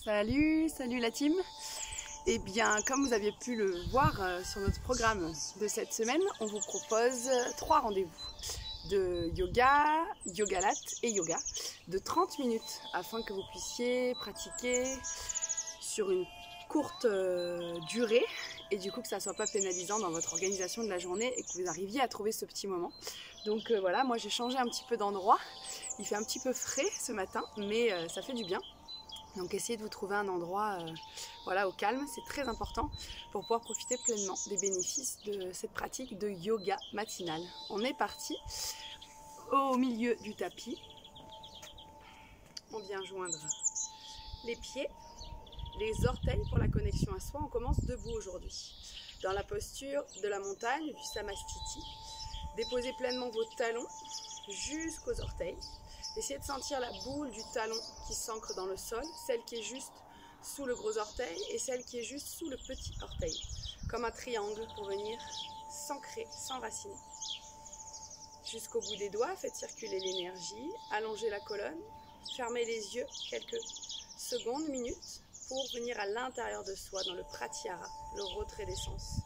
Salut la team. Eh bien, comme vous aviez pu le voir sur notre programme de cette semaine, on vous propose 3 rendez-vous de yoga, yoga lat et yoga de 30 minutes afin que vous puissiez pratiquer sur une courte durée et du coup que ça ne soit pas pénalisant dans votre organisation de la journée et que vous arriviez à trouver ce petit moment. Donc voilà, moi j'ai changé un petit peu d'endroit. Il fait un petit peu frais ce matin, mais ça fait du bien. Donc essayez de vous trouver un endroit voilà, au calme, c'est très important pour pouvoir profiter pleinement des bénéfices de cette pratique de yoga matinal. On est parti au milieu du tapis. On vient joindre les pieds, les orteils pour la connexion à soi. On commence debout aujourd'hui. Dans la posture de la montagne, du Samastiti, déposez pleinement vos talons jusqu'aux orteils. Essayez de sentir la boule du talon qui s'ancre dans le sol, celle qui est juste sous le gros orteil et celle qui est juste sous le petit orteil, comme un triangle pour venir s'ancrer, s'enraciner. Jusqu'au bout des doigts, faites circuler l'énergie, allongez la colonne, fermez les yeux quelques secondes, minutes, pour venir à l'intérieur de soi, dans le pratyahara, le retrait des sens.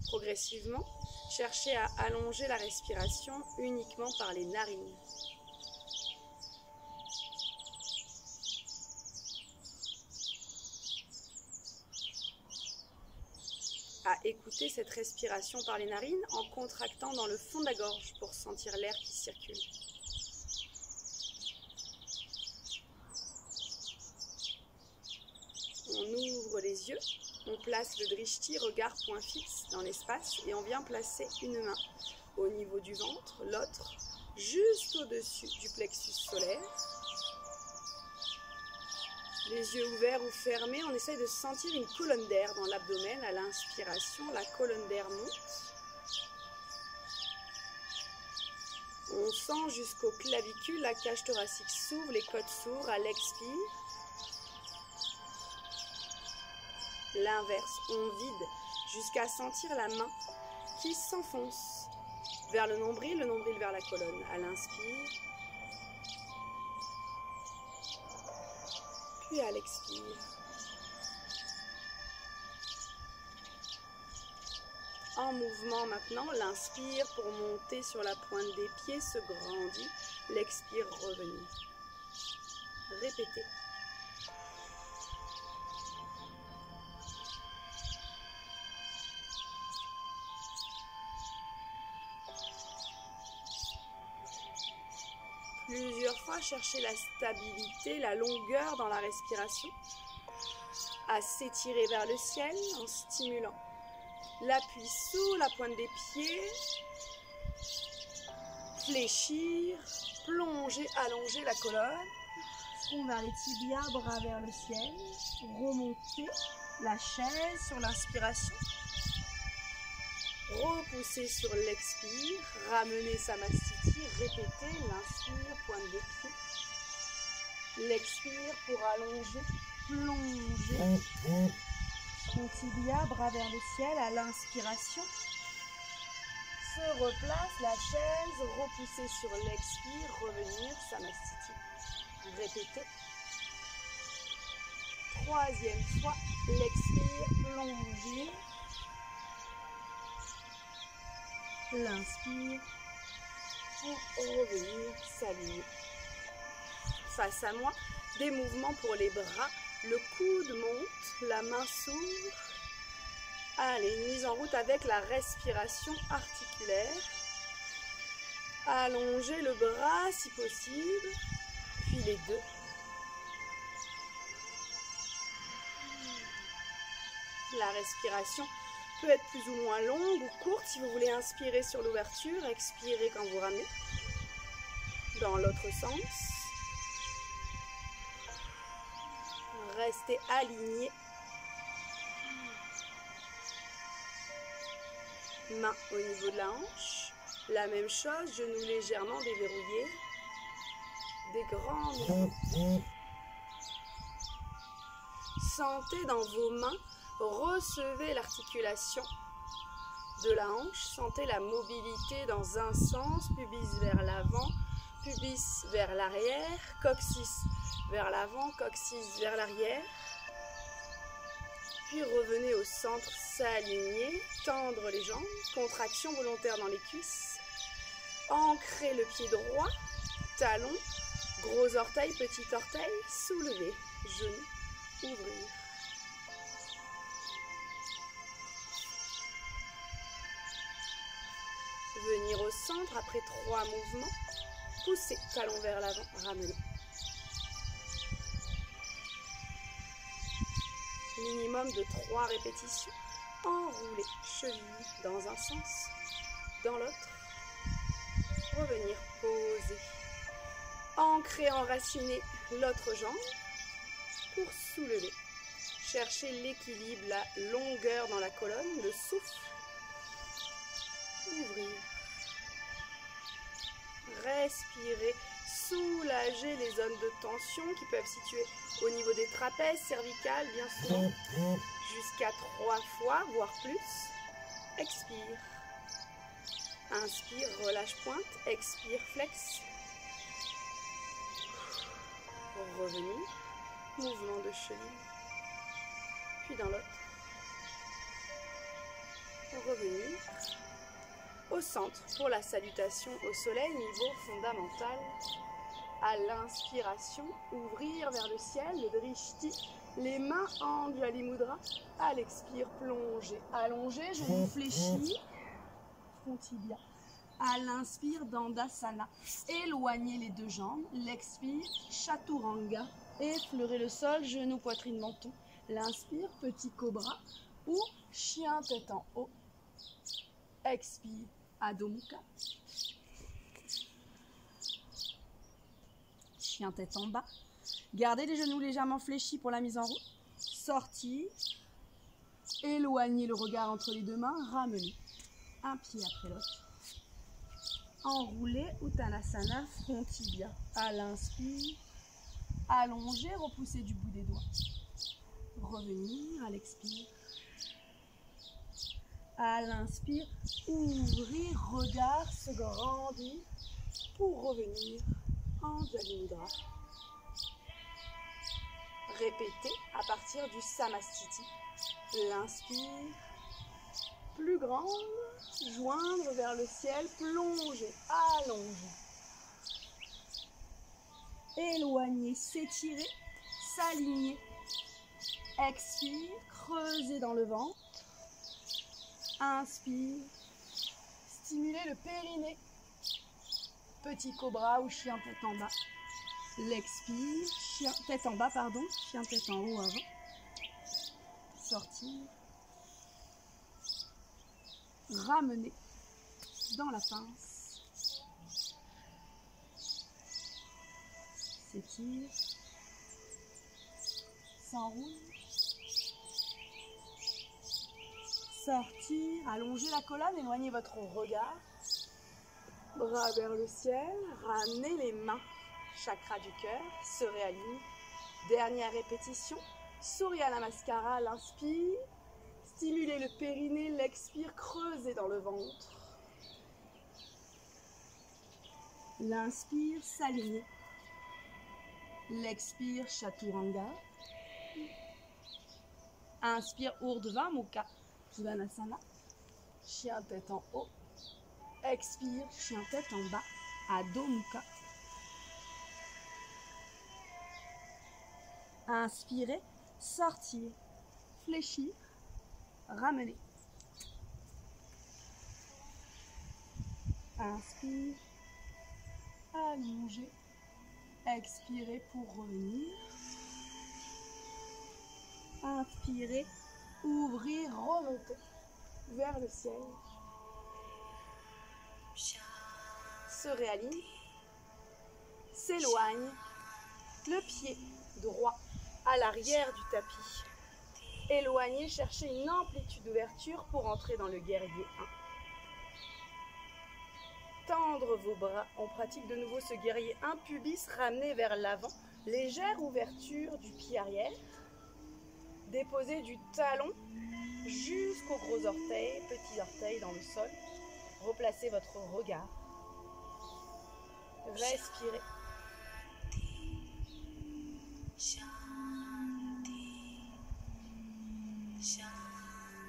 Progressivement, cherchez à allonger la respiration uniquement par les narines. À écouter cette respiration par les narines en contractant dans le fond de la gorge pour sentir l'air qui circule. On ouvre les yeux. On place le drishti, regard point fixe dans l'espace et on vient placer une main au niveau du ventre, l'autre juste au-dessus du plexus solaire. Les yeux ouverts ou fermés, on essaye de sentir une colonne d'air dans l'abdomen. À l'inspiration, la colonne d'air monte. On sent jusqu'aux clavicules, la cage thoracique s'ouvre, les côtes s'ouvrent à l'expire. L'inverse, on vide jusqu'à sentir la main qui s'enfonce vers le nombril vers la colonne. À l'inspire, puis à l'expire. En mouvement maintenant, l'inspire pour monter sur la pointe des pieds se grandit, l'expire revenir. Répétez. Plusieurs fois, cherchez la stabilité, la longueur dans la respiration, à s'étirer vers le ciel en stimulant l'appui sous la pointe des pieds, fléchir, plonger, allonger la colonne, front vers les tibias, bras vers le ciel, remonter la chaise sur l'inspiration, repousser sur l'expire, ramener Samastiti, répétez l'inspire, pointe de pied, l'expire pour allonger, plonger, front tibia, bras vers le ciel, à l'inspiration, se replace la chaise, repousser sur l'expire, revenir, Samastiti, répétez, 3e fois, l'expire, plonger, l'inspire pour revenir s'aligner. Face à moi, des mouvements pour les bras. Le coude monte, la main s'ouvre. Allez, une mise en route avec la respiration articulaire. Allongez le bras si possible, puis les deux. La respiration peut être plus ou moins longue ou courte si vous voulez inspirer sur l'ouverture, expirez quand vous ramenez. Dans l'autre sens. Restez aligné. Main au niveau de la hanche. La même chose, genoux légèrement déverrouillés. Des grands mouvements. Sentez dans vos mains, recevez l'articulation de la hanche. Sentez la mobilité dans un sens, pubis vers l'avant, pubis vers l'arrière, coccyx vers l'avant, coccyx vers l'arrière. Puis revenez au centre, s'aligner, tendre les jambes, contraction volontaire dans les cuisses. Ancrez le pied droit, talon, gros orteil, petit orteil, soulever, genou, ouvrir. Venir au centre après 3 mouvements. Poussez, talon vers l'avant, ramenez. Minimum de 3 répétitions. Enroulez, cheville dans un sens, dans l'autre. Revenir, poser. Ancrer, enraciner l'autre jambe pour soulever. Cherchez l'équilibre, la longueur dans la colonne, le souffle. Ouvrir. Respirez, soulagez les zones de tension qui peuvent se situer au niveau des trapèzes, cervicales, bien souvent, jusqu'à 3 fois, voire plus. Expire. Inspire, relâche pointe, expire, flex. Revenir, mouvement de cheville, puis dans l'autre. Revenir. Au centre pour la salutation au soleil, niveau fondamental. À l'inspiration, ouvrir vers le ciel, le drishti, les mains en Anjali Mudra. À l'expire, plonger, allonger, genoux fléchis, front tibia. À l'inspire, Dandasana, éloignez les 2 jambes. L'expire, Chaturanga, effleurez le sol, genoux, poitrine, menton. L'inspire, petit cobra ou chien tête en haut. Expire, Adho Mukha. Chien tête en bas. Gardez les genoux légèrement fléchis pour la mise en route. Sortir. Éloignez le regard entre les 2 mains. Ramenez un pied après l'autre. Enroulez, Uttanasana, front tibia. À l'inspire. Allongez, repoussez du bout des doigts. Revenir à l'expire. À l'inspire, ouvrir, regard se grandit pour revenir en Anjali Mudra. Répétez à partir du Samastiti. L'inspire, plus grande, joindre vers le ciel, plonger, allonger. Éloigner, s'étirer, s'aligner. Expire, creuser dans le ventre. Inspire, stimulez le périnée. Petit cobra ou chien tête en bas. L'expire, chien tête en bas, pardon, chien tête en haut avant. Sortir. Ramener dans la pince. S'étire. S'enroule. Sortir, allongez la colonne, éloignez votre regard. Bras vers le ciel, ramenez les mains. Chakra du cœur, se réaligne. Dernière répétition. Surya Namaskara, l'inspire. Stimulez le périnée, l'expire, creusez dans le ventre. L'inspire, s'aligne. L'expire, Chaturanga. Inspire, Urdhva Mukha. Svanasana, chien tête en haut. Expire, chien tête en bas. Adho Mukha. Inspirez, sortir, fléchir, ramener. Inspire, allonger. Expirez pour revenir. Inspirez, ouvrir, remonter vers le ciel. Se réaligne, s'éloigne, le pied droit à l'arrière du tapis. Éloignez, cherchez une amplitude d'ouverture pour entrer dans le guerrier 1. Tendre vos bras, on pratique de nouveau ce guerrier 1, pubis ramené vers l'avant, légère ouverture du pied arrière. Déposez du talon jusqu'au gros orteil, petit orteil dans dans le sol. Replacez votre regard. Respirez.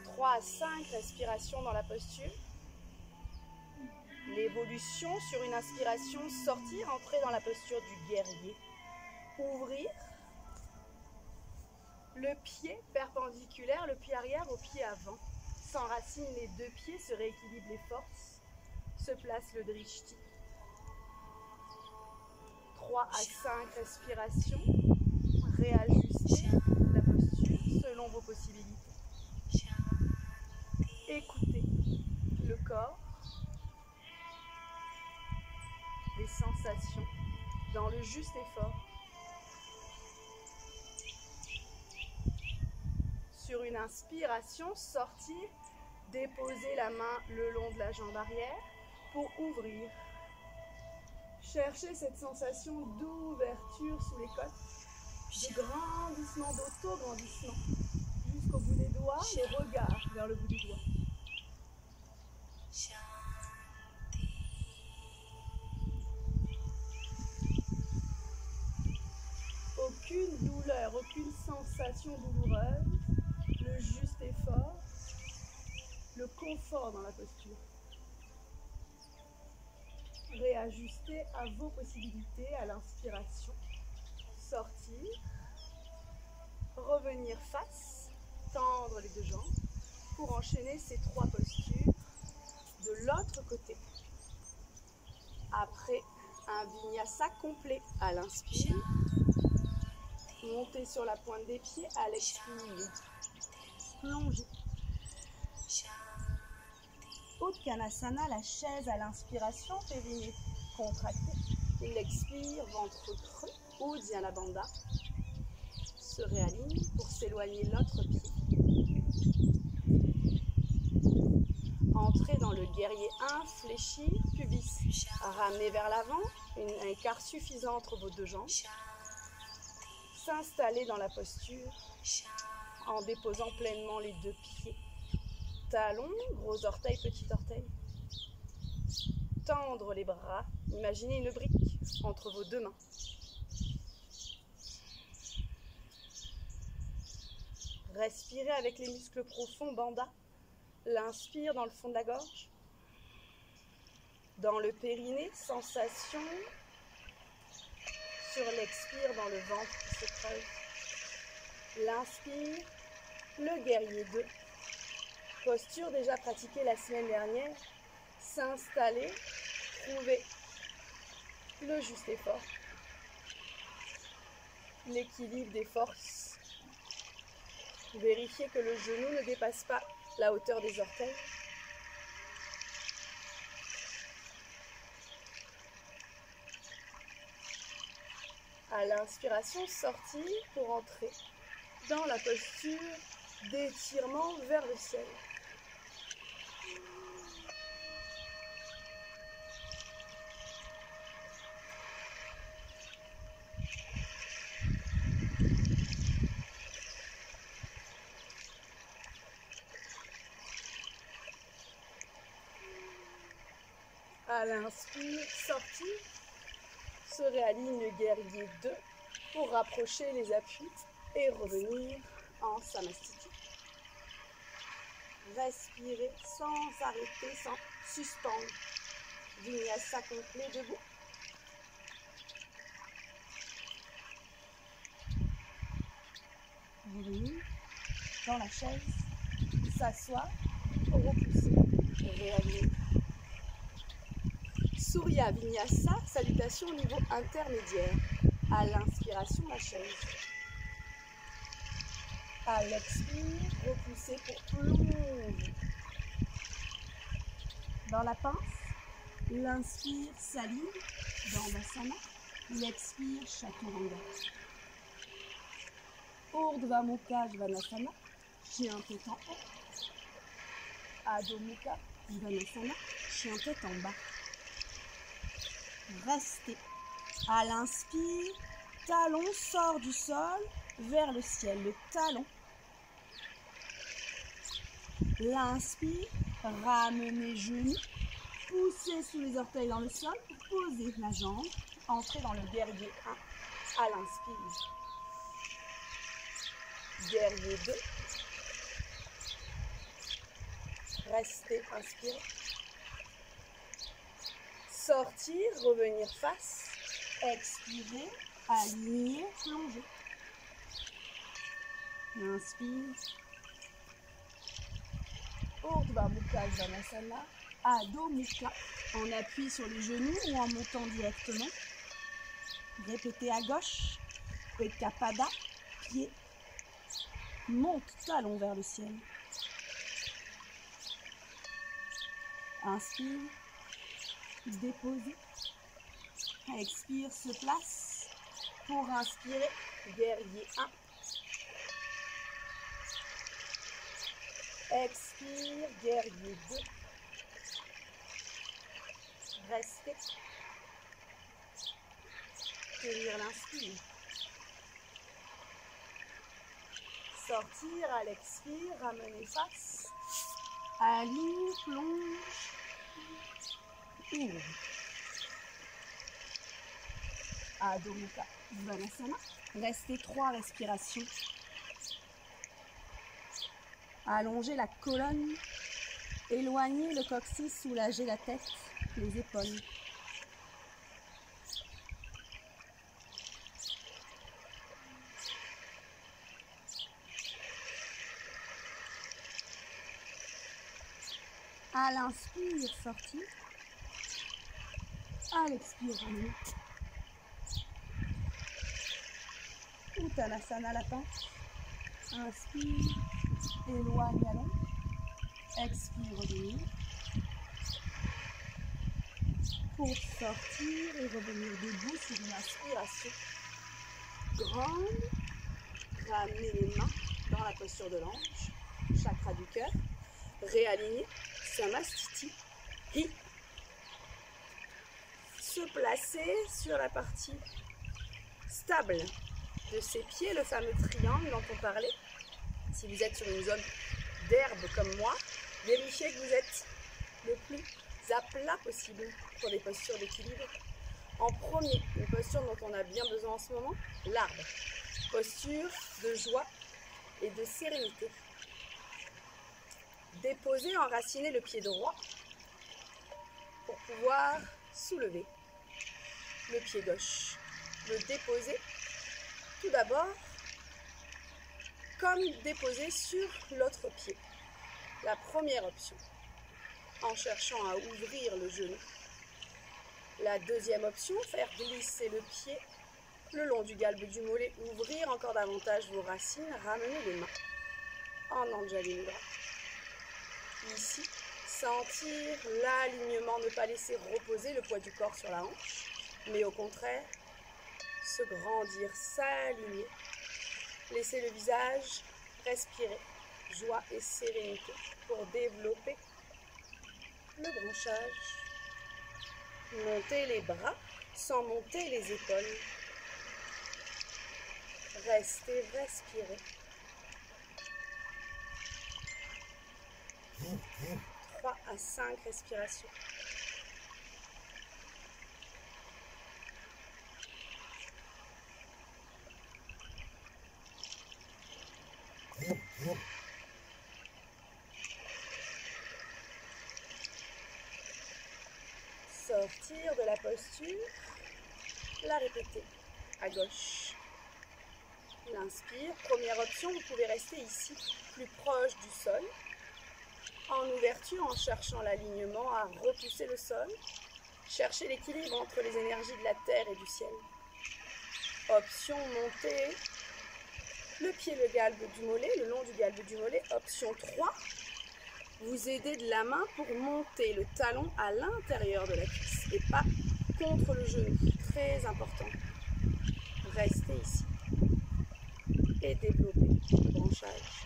3 à 5 respirations dans la posture. L'évolution sur une inspiration, sortir, entrer dans la posture du guerrier. Ouvrir. Le pied perpendiculaire, le pied arrière au pied avant. S'enracine les deux pieds, se rééquilibre les forces. Se place le drishti. 3 à 5 respirations. Réajustez la posture selon vos possibilités. Écoutez le corps, les sensations dans le juste effort. Sur une inspiration, sortir, déposer la main le long de la jambe arrière pour ouvrir. Cherchez cette sensation d'ouverture sous les côtes, de grandissement, d'auto-grandissement, jusqu'au bout des doigts, les regards vers le bout du doigt. Aucune douleur, aucune sensation douloureuse, le juste effort, le confort dans la posture. Réajustez à vos possibilités à l'inspiration. Sortir, revenir face, tendre les deux jambes pour enchaîner ces 3 postures de l'autre côté. Après un vinyasa complet à l'inspire, montez sur la pointe des pieds à l'expire, plongez. Uttanasana, la chaise à l'inspiration, périnée contracté. L'expire, ventre creux, Uddiyana Bandha. Se réaligne pour s'éloigner l'autre pied. Entrez dans le guerrier 1, fléchir, pubis. Ramener vers l'avant, un écart suffisant entre vos deux jambes. S'installer dans la posture en déposant pleinement les deux pieds. Talons, gros orteil, petit orteil. Tendre les bras. Imaginez une brique entre vos deux mains. Respirez avec les muscles profonds, bandha. L'inspire dans le fond de la gorge. Dans le périnée, sensation. Sur l'expire, dans le ventre qui se creuse. L'inspire, le guerrier 2. Posture déjà pratiquée la semaine dernière. S'installer, trouver le juste effort. L'équilibre des forces. Vérifiez que le genou ne dépasse pas la hauteur des orteils. À l'inspiration, sortir pour entrer dans la posture d'étirement vers le ciel. À l'inspire, sortir, se réaligne le guerrier 2 pour rapprocher les appuis et revenir en Samastiti. Respirez sans arrêter, sans suspendre. Vinyasa complet debout. Revenir dans la chaise, s'asseoir, repousser, réaligner. Surya Vinyasa, salutation au niveau intermédiaire. À l'inspiration, la chaise. À l'expire, repoussez pour plonger. Dans la pince, l'inspire s'aligne dans Dandasana, l'expire Chaturanga. Urdhva Mukha Svanasana, chien tête en haut. Adho Mukha Svanasana, chien tête en bas. Restez. À l'inspire, talon sort du sol vers le ciel. Le talon. L'inspire, Ramenez genoux, poussez sous les orteils dans le sol, posez la jambe, entrez dans le guerrier 1 à l'inspire. Guerrier 2. Restez, inspirez. Sortir, revenir face. Expirez, aligner, plonger. Inspire. Urdhva Mukha Svanasana. Adho Mukha. En appui sur les genoux ou en montant directement. Répétez à gauche. Pekapada. Pied. Monte talon vers le ciel. Inspire. Déposez. Expire, se place. Pour inspirer, guerrier 1. Expire, guerrier 2. Restez. Tenir l'inspire. Sortir à l'expire, ramener face. Aligne, plonge. Ouvre. Adho Mukha Svanasana. Restez 3 respirations. Allongez la colonne. Éloignez le coccyx, soulagez la tête, les épaules. À l'inspire, sortir. À l'expire, ramener. Uttanasana, la pente. Inspire, éloigne, allonge. Expire, revenir. Pour sortir et revenir debout sur une inspiration grande. Ramenez les mains dans la posture de l'ange. Chakra du cœur. Réaligner. Samastiti. Hi. Se placer sur la partie stable de ses pieds, le fameux triangle dont on parlait. Si vous êtes sur une zone d'herbe comme moi, vérifiez que vous êtes le plus à plat possible pour des postures d'équilibre. En premier, une posture dont on a bien besoin en ce moment, l'arbre. Posture de joie et de sérénité. Déposez, enracinez le pied droit pour pouvoir soulever le pied gauche. Le déposer tout d'abord comme déposer sur l'autre pied. La première option, en cherchant à ouvrir le genou. La deuxième option, faire glisser le pied le long du galbe du mollet, ouvrir encore davantage vos racines, ramener les mains en Anjali Mudra. Ici, sentir l'alignement, ne pas laisser reposer le poids du corps sur la hanche, mais au contraire, se grandir, s'aligner. Laisser le visage respirer, joie et sérénité pour développer le branchage. Montez les bras sans monter les épaules. Restez, respirez. 3 à 5 respirations. Sortir de la posture, la répéter à gauche. L'inspire, première option, vous pouvez rester ici, plus proche du sol, en ouverture, en cherchant l'alignement, à repousser le sol, chercher l'équilibre entre les énergies de la terre et du ciel. Option, monter le pied, le galbe du mollet, le long du galbe du mollet. Option 3, vous aider de la main pour monter le talon à l'intérieur de la cuisse et pas contre le genou. Très important. Restez ici et développez le branchage.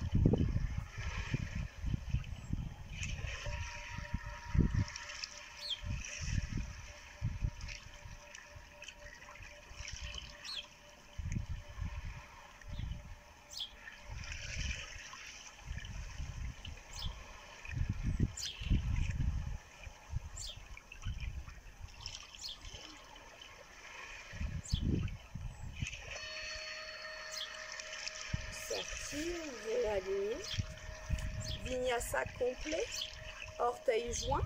Vinyasa complet, orteils joints.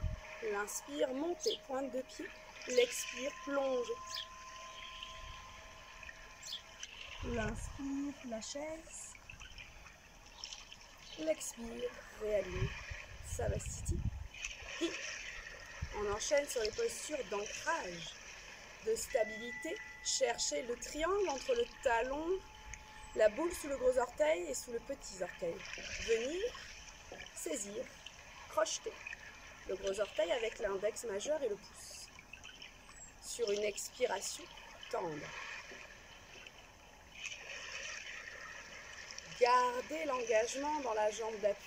L'inspire, montez, pointe de pied. L'expire, plongez. L'inspire, la chaise. L'expire, réaligne. Savastiti. Et on enchaîne sur les postures d'ancrage, de stabilité. Cherchez le triangle entre le talon, la boule sous le gros orteil et sous le petit orteil. Venir, saisir, crocheter. Le gros orteil avec l'index majeur et le pouce. Sur une expiration, tendre. Gardez l'engagement dans la jambe d'appui.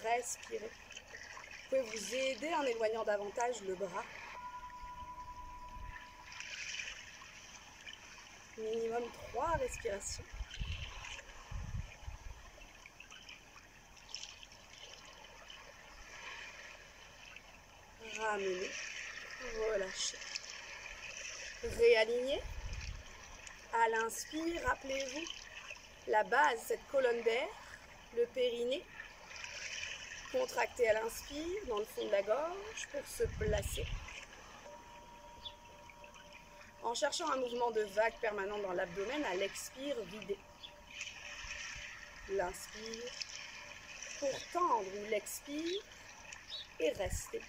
Respirez. Vous pouvez vous aider en éloignant davantage le bras. Minimum 3 respirations. Ramenez, relâchez. Réalignez. À l'inspire, rappelez-vous la base, cette colonne d'air, le périnée. Contractez à l'inspire, dans le fond de la gorge, pour se placer. En cherchant un mouvement de vague permanent dans l'abdomen, à l'expire, videz. L'inspire, pour tendre, ou l'expire, et restez.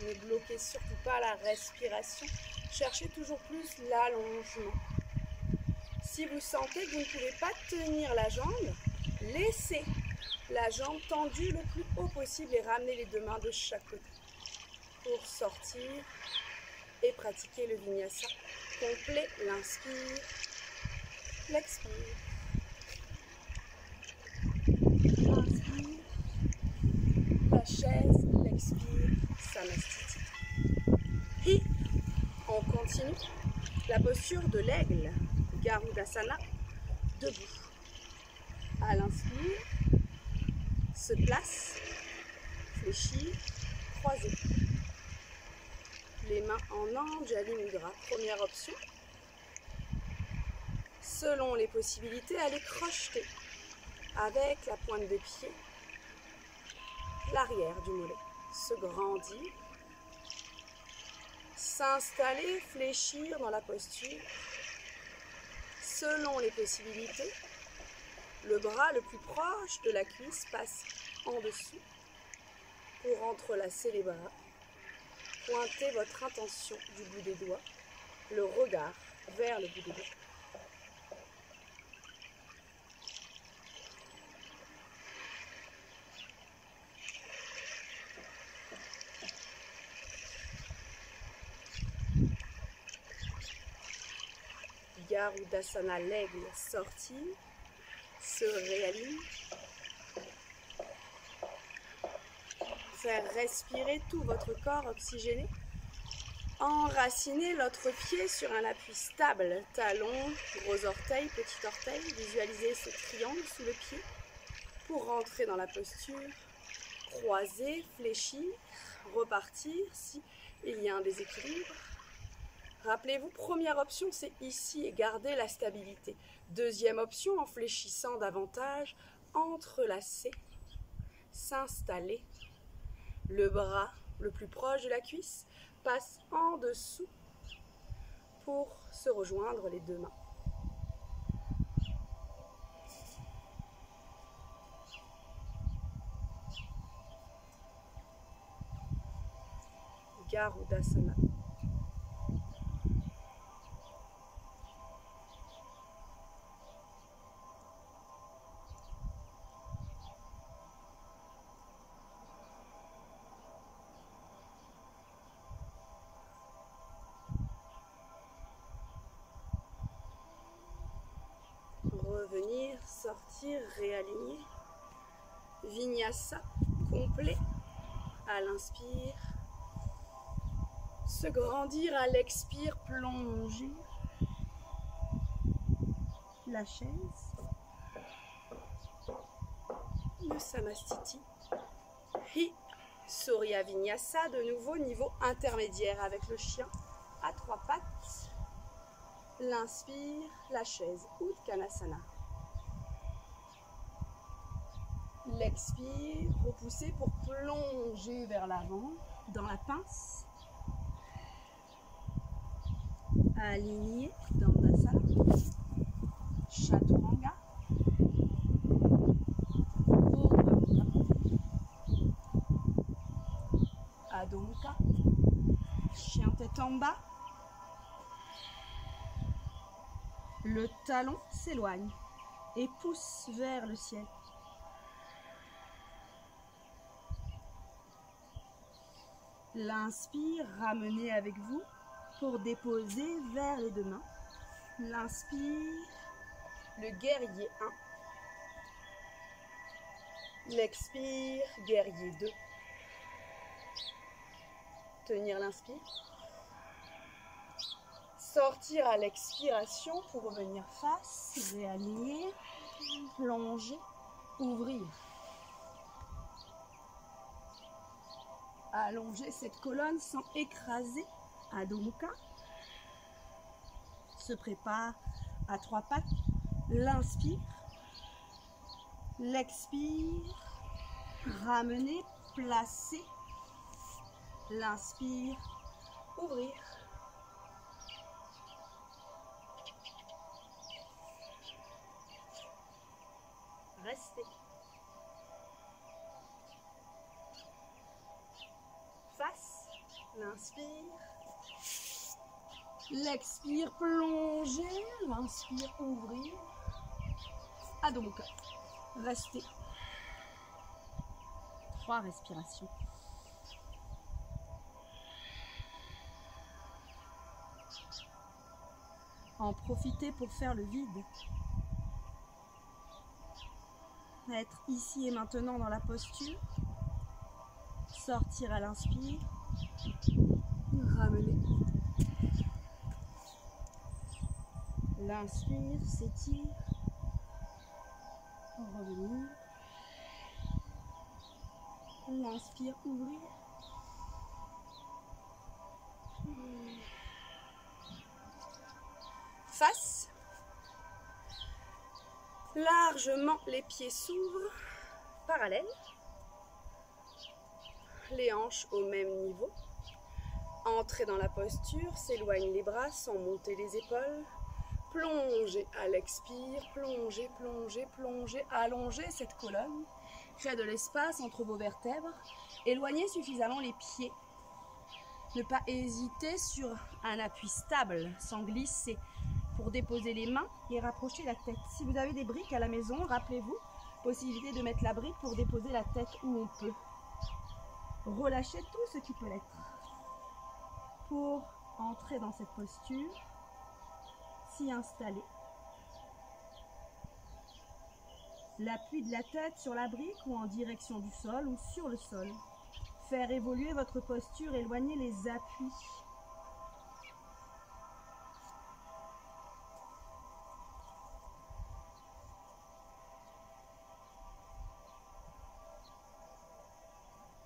Ne bloquez surtout pas la respiration. Cherchez toujours plus l'allongement. Si vous sentez que vous ne pouvez pas tenir la jambe, laissez la jambe tendue le plus haut possible et ramenez les deux mains de chaque côté pour sortir et pratiquer le vinyasa complet. L'inspire, l'expire. Inspire, la chaise, l'expire, samastiti. Et on continue la posture de l'aigle, Garudasana, debout. À l'inspire, se place, fléchir, croiser. Les mains en Anjali Mudra, première option. Selon les possibilités, allez crocheter avec la pointe de pied, l'arrière du mollet. Se grandir, s'installer, fléchir dans la posture. Selon les possibilités, le bras le plus proche de la cuisse passe en dessous pour entrelacer les bras. Pointez votre intention du bout des doigts, le regard vers le bout des doigts. Garudasana, l'aigle, sorti, se réaligne. Faire respirer tout votre corps oxygéné. Enracinez l'autre pied sur un appui stable, talon, gros orteil, petit orteil. Visualisez ce triangle sous le pied pour rentrer dans la posture. Croiser, fléchir, repartir si il y a un déséquilibre. Rappelez-vous, première option, c'est ici et gardez la stabilité. Deuxième option, en fléchissant davantage, entrelacer, s'installer. Le bras le plus proche de la cuisse passe en dessous pour se rejoindre les deux mains. Garudasana. Revenir, sortir, réaligner. Vinyasa complet à l'inspire. Se grandir à l'expire, plonger. la chaise. Le Samastiti. Hi Surya Vinyasa, de nouveau niveau intermédiaire avec le chien à 3 pattes. L'inspire, la chaise, Uttanasana. L'expire, repoussez pour plonger vers l'avant dans la pince. Aligné, Dandasana. Chaturanga. Adho Mukha. Chien tête en bas. Le talon s'éloigne et pousse vers le ciel. L'inspire, ramenez avec vous pour déposer vers les deux mains. L'inspire, le guerrier 1. L'expire, guerrier 2. Tenir l'inspire. Sortir à l'expiration pour revenir face, réaligner, plonger, ouvrir. Allonger cette colonne sans écraser. Adho Mukha. Se prépare à 3 pattes. L'inspire. L'expire. Ramener, placer. L'inspire. Ouvrir. Restez. Face, l'inspire. L'expire, plonger. L'inspire, ouvrir. Adho Mukha. Restez. 3 respirations. En profiter pour faire le vide. Être ici et maintenant dans la posture. Sortir à l'inspire. Ramener. L'inspire, s'étire. Revenir. L'inspire, ouvrir. Face. Largement, les pieds s'ouvrent. Parallèles. Les hanches au même niveau. Entrez dans la posture, s'éloigne les bras sans monter les épaules. Plongez à l'expire, plongez, plongez, plongez, allongez cette colonne. Créez de l'espace entre vos vertèbres. Éloignez suffisamment les pieds. Ne pas hésiter sur un appui stable, sans glisser, pour déposer les mains et rapprocher la tête. Si vous avez des briques à la maison, rappelez-vous, possibilité de mettre la brique pour déposer la tête où on peut. Relâchez tout ce qui peut l'être. Pour entrer dans cette posture, s'y installer. L'appui de la tête sur la brique ou en direction du sol ou sur le sol. Faire évoluer votre posture, éloigner les appuis.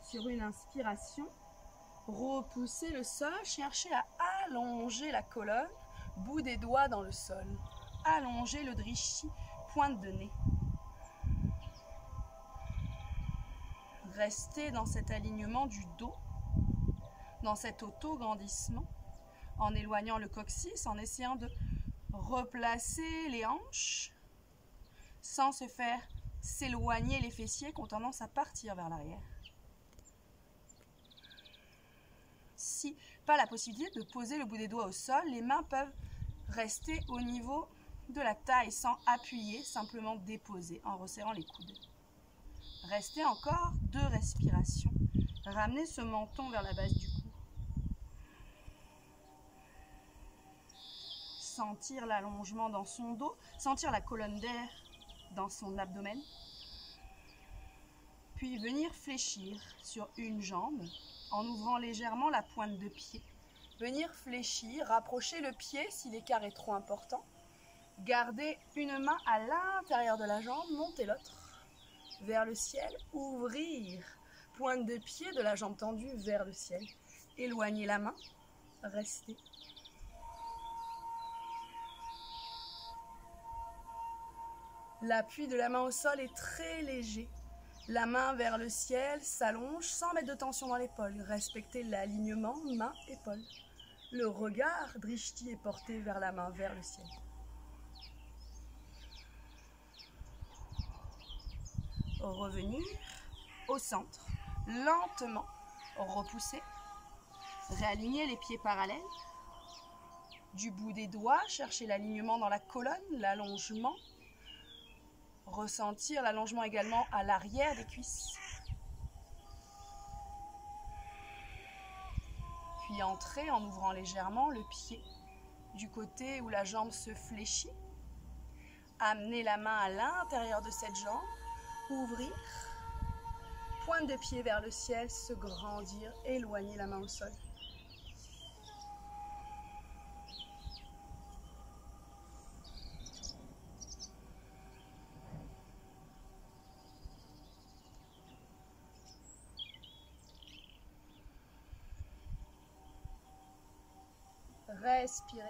Sur une inspiration, repoussez le sol, cherchez à allonger la colonne, bout des doigts dans le sol. Allongez le drishi, pointe de nez. Restez dans cet alignement du dos, dans cet auto-grandissement, en éloignant le coccyx, en essayant de replacer les hanches, sans se faire s'éloigner les fessiers qui ont tendance à partir vers l'arrière. Si pas la possibilité de poser le bout des doigts au sol, les mains peuvent rester au niveau de la taille sans appuyer, simplement déposer en resserrant les coudes. Restez encore 2 respirations. Ramenez ce menton vers la base du cou. Sentir l'allongement dans son dos, sentir la colonne d'air dans son abdomen. Puis venir fléchir sur une jambe en ouvrant légèrement la pointe de pied. Venir fléchir, rapprocher le pied si l'écart est trop important. Gardez une main à l'intérieur de la jambe, montez l'autre vers le ciel, ouvrir. Pointe de pied de la jambe tendue vers le ciel. Éloignez la main, restez. L'appui de la main au sol est très léger. La main vers le ciel s'allonge sans mettre de tension dans l'épaule. Respectez l'alignement main-épaule. Le regard drishti est porté vers la main, vers le ciel. Revenir au centre. Lentement, repousser. Réaligner les pieds parallèles. Du bout des doigts, cherchez l'alignement dans la colonne, l'allongement. Ressentir l'allongement également à l'arrière des cuisses. Puis entrer en ouvrant légèrement le pied du côté où la jambe se fléchit. Amenez la main à l'intérieur de cette jambe. Ouvrir. Pointe de pied vers le ciel, se grandir. Éloigner la main au sol. Respirez.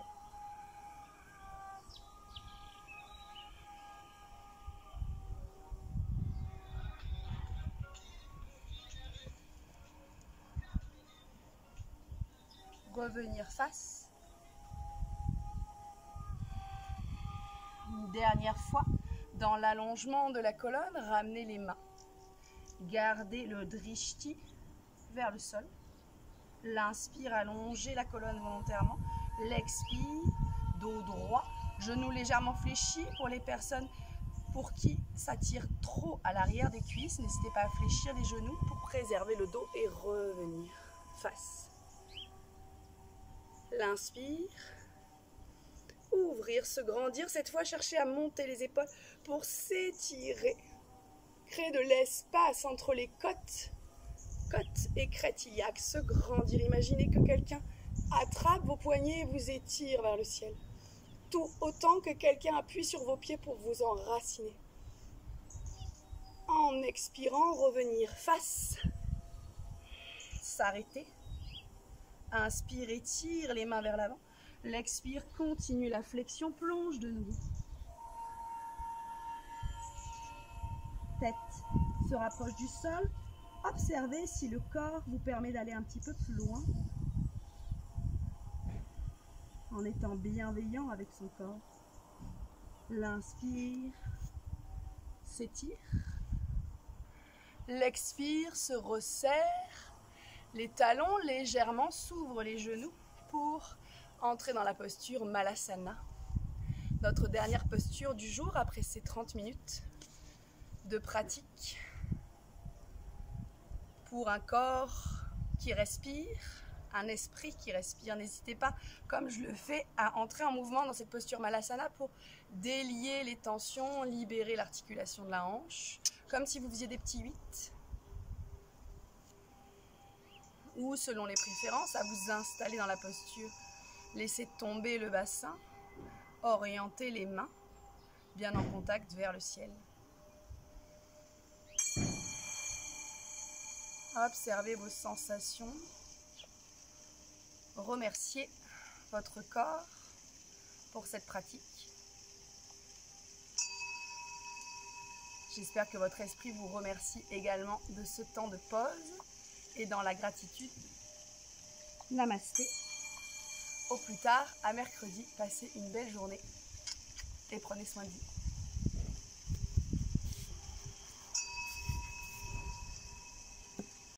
Revenir face. Une dernière fois, dans l'allongement de la colonne, ramenez les mains. Gardez le drishti vers le sol. L'inspire, allongez la colonne volontairement. L'expire, dos droit, genoux légèrement fléchis. Pour les personnes pour qui ça tire trop à l'arrière des cuisses, n'hésitez pas à fléchir les genoux pour préserver le dos et revenir face. L'inspire, ouvrir, se grandir. Cette fois, cherchez à monter les épaules pour s'étirer. Créer de l'espace entre les côtes et crête iliaque. Se grandir. Imaginez que quelqu'un attrape vos poignets et vous étire vers le ciel. Tout autant que quelqu'un appuie sur vos pieds pour vous enraciner. En expirant, revenir face. S'arrêter. Inspire, étire les mains vers l'avant. L'expire, continue la flexion, plonge de nouveau. Tête se rapproche du sol. Observez si le corps vous permet d'aller un petit peu plus loin. En étant bienveillant avec son corps. L'inspire, s'étire. L'expire, se resserre. Les talons légèrement s'ouvrent les genoux pour entrer dans la posture Malasana. Notre dernière posture du jour après ces 30 minutes de pratique. Pour un corps qui respire, un esprit qui respire. N'hésitez pas, comme je le fais, à entrer en mouvement dans cette posture Malasana pour délier les tensions, libérer l'articulation de la hanche, comme si vous faisiez des petits 8. Ou, selon les préférences, à vous installer dans la posture. Laissez tomber le bassin, orientez les mains, bien en contact vers le ciel. Observez vos sensations. Remerciez votre corps pour cette pratique. J'espère que votre esprit vous remercie également de ce temps de pause et dans la gratitude. Namasté. Au plus tard, à mercredi. Passez une belle journée et prenez soin de vous.